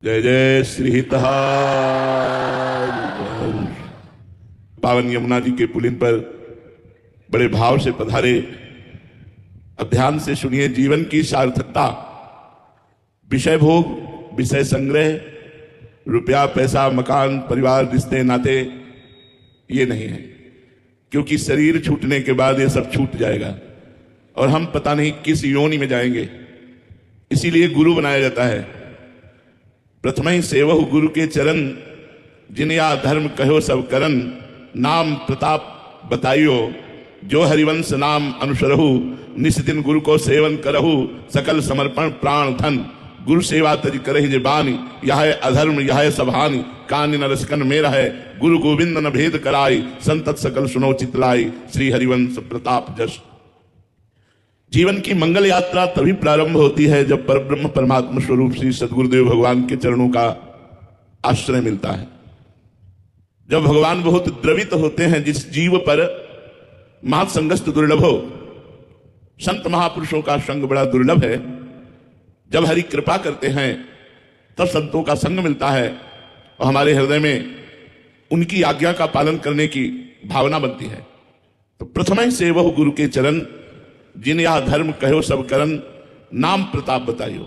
जय जय श्री हितहार। पावन यमुना जी के पुलिन पर बड़े भाव से पधारे। अब ध्यान से सुनिए, जीवन की सार्थकता विषय भोग, विषय संग्रह, रुपया पैसा मकान परिवार रिश्ते नाते ये नहीं है, क्योंकि शरीर छूटने के बाद ये सब छूट जाएगा और हम पता नहीं किस योनि में जाएंगे। इसीलिए गुरु बनाया जाता है। प्रथम ही सेवहु गुरु के चरण, जिन या धर्म कहो सब करन, नाम प्रताप बताइयो, जो हरिवंश नाम अनुसरहु, निस दिन गुरु को सेवन करहु, सकल समर्पण प्राण धन, गुरु सेवा तज करहि जे बानी, यह अधर्म यह सभानी, कान न रसकन मेरा है, गुरु गोविंद न भेद कराई, संतत सकल सुनो चितलाई, श्री हरिवंश प्रताप जस। जीवन की मंगल यात्रा तभी प्रारंभ होती है जब परब्रह्म परमात्मा स्वरूप श्री सद्गुरुदेव भगवान के चरणों का आश्रय मिलता है। जब भगवान बहुत द्रवित होते हैं, जिस जीव पर महासंगस्त दुर्लभ हो, संत महापुरुषों का संग बड़ा दुर्लभ है। जब हरि कृपा करते हैं तब संतों का संग मिलता है और हमारे हृदय में उनकी आज्ञा का पालन करने की भावना बनती है। तो प्रथम ही सेवहु गुरु के चरण, जिन या धर्म कहो सब करन, नाम प्रताप बताइयो।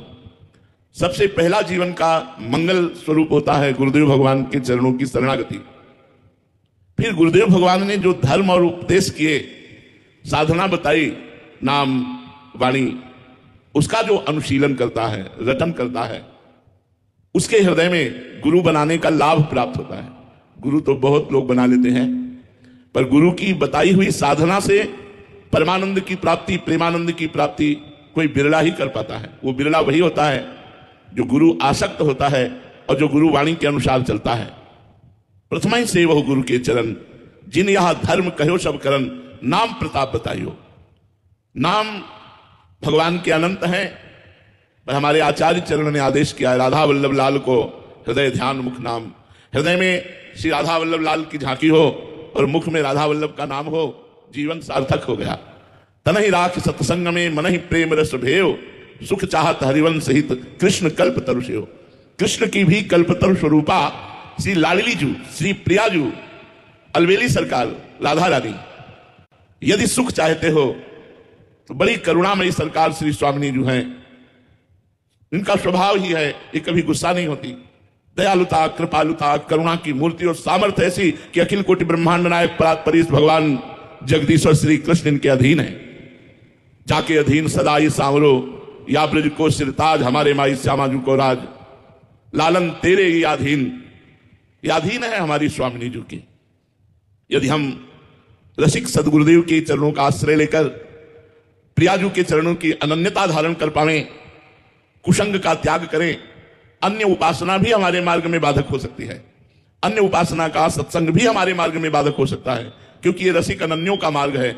सबसे पहला जीवन का मंगल स्वरूप होता है गुरुदेव भगवान के चरणों की शरणागति। फिर गुरुदेव भगवान ने जो धर्म और उपदेश किए, साधना बताई, नाम वाणी, उसका जो अनुशीलन करता है, रटन करता है, उसके हृदय में गुरु बनाने का लाभ प्राप्त होता है। गुरु तो बहुत लोग बना लेते हैं, पर गुरु की बताई हुई साधना से परमानंद की प्राप्ति, प्रेमानंद की प्राप्ति कोई बिरला ही कर पाता है। वो बिरला वही होता है जो गुरु आसक्त होता है और जो गुरु वाणी के अनुसार चलता है। प्रथम ही सेवहु गुरु के चरण, जिन यह धर्म कहो सब करन, नाम प्रताप बताइयो। नाम भगवान के अनंत हैं, पर हमारे आचार्य चरण ने आदेश किया, राधा वल्लभ लाल को हृदय ध्यान मुख नाम। हृदय में श्री राधा वल्लभ लाल की झांकी हो और मुख में राधा वल्लभ का नाम हो, जीवन सार्थक हो गया। तनहि राख सत्संग में मनहि प्रेम रस भेव, सुख चाहत हरिवंश हित कृष्ण कल्प तरु सेव। कृष्ण की भी कल्पतरु स्वरूपा श्री लाडली जू, श्री प्रियाजू, अलवेली सरकार राधा रानी, यदि सुख चाहते हो तो बड़ी करुणामयी सरकार श्री स्वामिनी जू हैं। इनका स्वभाव ही है, ये कभी गुस्सा नहीं होती। दयालुता, कृपालुता, करुणा की मूर्ति और सामर्थ्य ऐसी कि अखिल कोटि ब्रह्मांड नायक परात्परीश भगवान जगदीश्वर श्री कृष्ण इनके अधीन है। जाके अधीन सदा ही सांवरो, या ब्रज को सिरताज, हमारे माई श्यामाजू को राज, लालन तेरे ही अधीन है हमारी स्वामिनी जू की। यदि हम रसिक सदगुरुदेव के चरणों का आश्रय लेकर प्रियाजू के चरणों की अनन्यता धारण कर पावे, कुसंग का त्याग करें, अन्य उपासना भी हमारे मार्ग में बाधक हो सकती है। अन्य उपासना का सत्संग भी हमारे मार्ग में बाधक हो सकता है, क्योंकि ये रसिक अनन्यों का मार्ग है।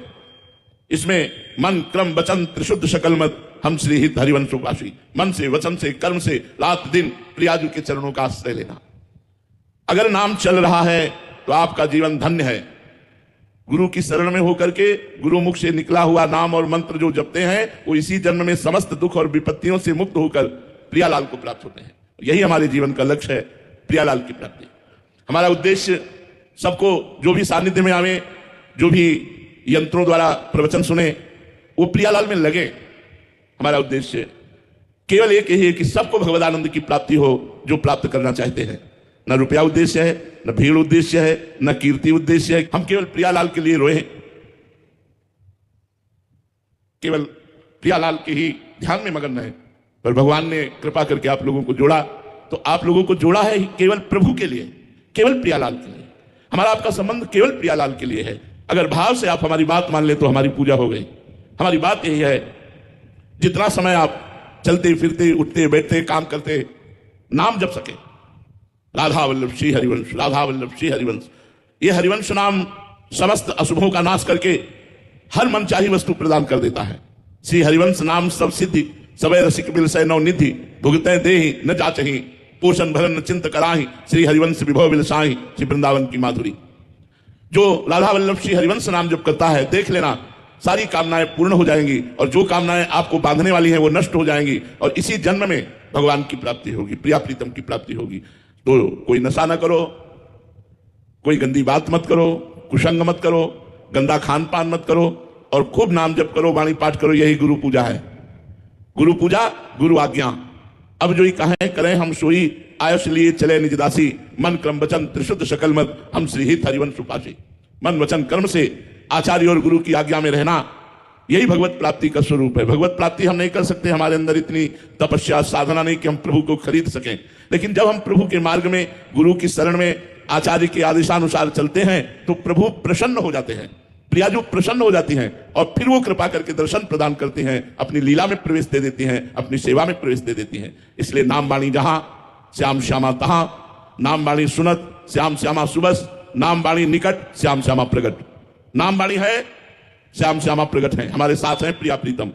इसमें मन क्रम वचन त्रिशुद्ध शकल मत, हम श्री हित हरिवंशोपासी, मन से वचन से कर्म से रात दिन प्रियाजू के चरणों का आश्रय लेना। अगर नाम चल रहा है तो आपका जीवन धन्य है। गुरु की शरण में होकर के गुरु मुख से निकला हुआ नाम और मंत्र जो जपते हैं, वो इसी जन्म में समस्त दुख और विपत्तियों से मुक्त होकर प्रियालाल को प्राप्त होते हैं। यही हमारे जीवन का लक्ष्य है, प्रियालाल की प्राप्ति। हमारा उद्देश्य सबको जो भी सानिध्य में आवे, जो भी यंत्रों द्वारा प्रवचन सुने, वो प्रियालाल में लगे। हमारा उद्देश्य केवल एक ही है कि सबको भगवदानंद की प्राप्ति हो, जो प्राप्त करना चाहते हैं। न रुपया उद्देश्य है, न भीड़ उद्देश्य है, न कीर्ति उद्देश्य है। हम केवल प्रियालाल के लिए रोए, केवल प्रियालाल के ही ध्यान में मगन रहे। पर भगवान ने कृपा करके आप लोगों को जोड़ा, तो आप लोगों को जोड़ा है केवल प्रभु के लिए, केवल प्रियालाल के लिए। हमारा आपका संबंध केवल प्रियालाल के लिए है। अगर भाव से आप हमारी बात मान ले तो हमारी पूजा हो गई। हमारी बात यही है, जितना समय आप चलते फिरते उठते बैठते काम करते नाम जप सके, राधा वल्लभ श्री हरिवंश, राधा वल्लभ श्री हरिवंश। ये हरिवंश नाम समस्त अशुभों का नाश करके हर मनचाही वस्तु प्रदान कर देता है। श्री हरिवंश नाम सब सिद्धि, सबय रसिक बिलसय नौ निधि, भुगतय देहि न जाचहि, पोषण भरन चिंत कराही, श्री हरिवंश विभव बिलसाही, श्री वृंदावन की माधुरी। जो राधा वल्लभ श्री हरिवंश नाम जप करता है, देख लेना सारी कामनाएं पूर्ण हो जाएंगी और जो कामनाएं आपको बांधने वाली हैं वो नष्ट हो जाएंगी और इसी जन्म में भगवान की प्राप्ति होगी, प्रिया प्रीतम की प्राप्ति होगी। तो कोई नशा ना करो, कोई गंदी बात मत करो, कुसंग मत करो, गंदा खान पान मत करो, और खूब नाम जप करो, वाणी पाठ करो। यही गुरु पूजा है। गुरु पूजा, गुरु आज्ञा। अब जो ही कहें करें हम सोई, आयुष लिए चले निज दासी, मन क्रम वचन त्रिशुद्ध सकल मत, हम श्री हित हरिवंश उपासी। मन वचन कर्म से आचार्य और गुरु की आज्ञा में रहना, यही भगवत प्राप्ति का स्वरूप है। भगवत प्राप्ति हम नहीं कर सकते, हमारे अंदर इतनी तपस्या साधना नहीं कि हम प्रभु को खरीद सकें। लेकिन जब हम प्रभु के मार्ग में, गुरु की शरण में, आचार्य के आदेशानुसार चलते हैं तो प्रभु प्रसन्न हो जाते हैं, प्रियाजू प्रसन्न हो जाती हैं, और फिर वो कृपा करके दर्शन प्रदान करते हैं, अपनी लीला में प्रवेश दे देती हैं, अपनी सेवा में प्रवेश दे देती हैं। इसलिए नाम वाणी जहां, श्याम श्यामा तहां, नाम वाणी सुनत, श्याम श्यामा सुबस, नाम वाणी निकट, श्याम श्यामा प्रगट। नाम वाणी है, श्याम श्यामा प्रगट है, हमारे साथ हैं प्रिया प्रीतम।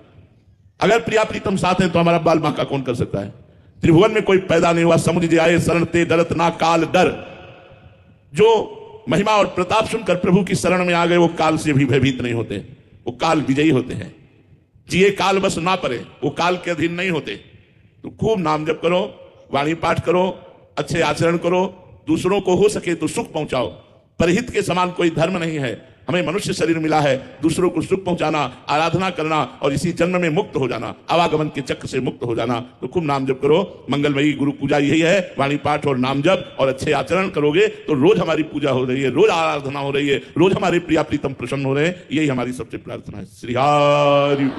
अगर प्रिया प्रीतम साथ हैं तो हमारा बाल बांका कौन कर सकता है? त्रिभुवन में कोई पैदा नहीं हुआ, समुझ आए शरण ते डरत ना काल डर। जो महिमा और प्रताप सुनकर प्रभु की शरण में आ गए, वो काल से भी भयभीत नहीं होते, वो काल विजयी होते हैं। जिए काल बस ना परे, वो काल के अधीन नहीं होते। तो खूब नाम जप करो, वाणी पाठ करो, अच्छे आचरण करो, दूसरों को हो सके तो सुख पहुंचाओ। परहित के समान कोई धर्म नहीं है। हमें मनुष्य शरीर मिला है, दूसरों को सुख पहुंचाना, आराधना करना, और इसी जन्म में मुक्त हो जाना, आवागमन के चक्र से मुक्त हो जाना। तो खूब नाम जप करो। मंगलमयी गुरु पूजा यही है, वाणी पाठ और नाम जप, और अच्छे आचरण करोगे तो रोज हमारी पूजा हो रही है, रोज आराधना हो रही है, रोज हमारे प्रिया प्रीतम प्रसन्न हो रहे हैं। यही हमारी सबसे प्रार्थना है। श्री हरि।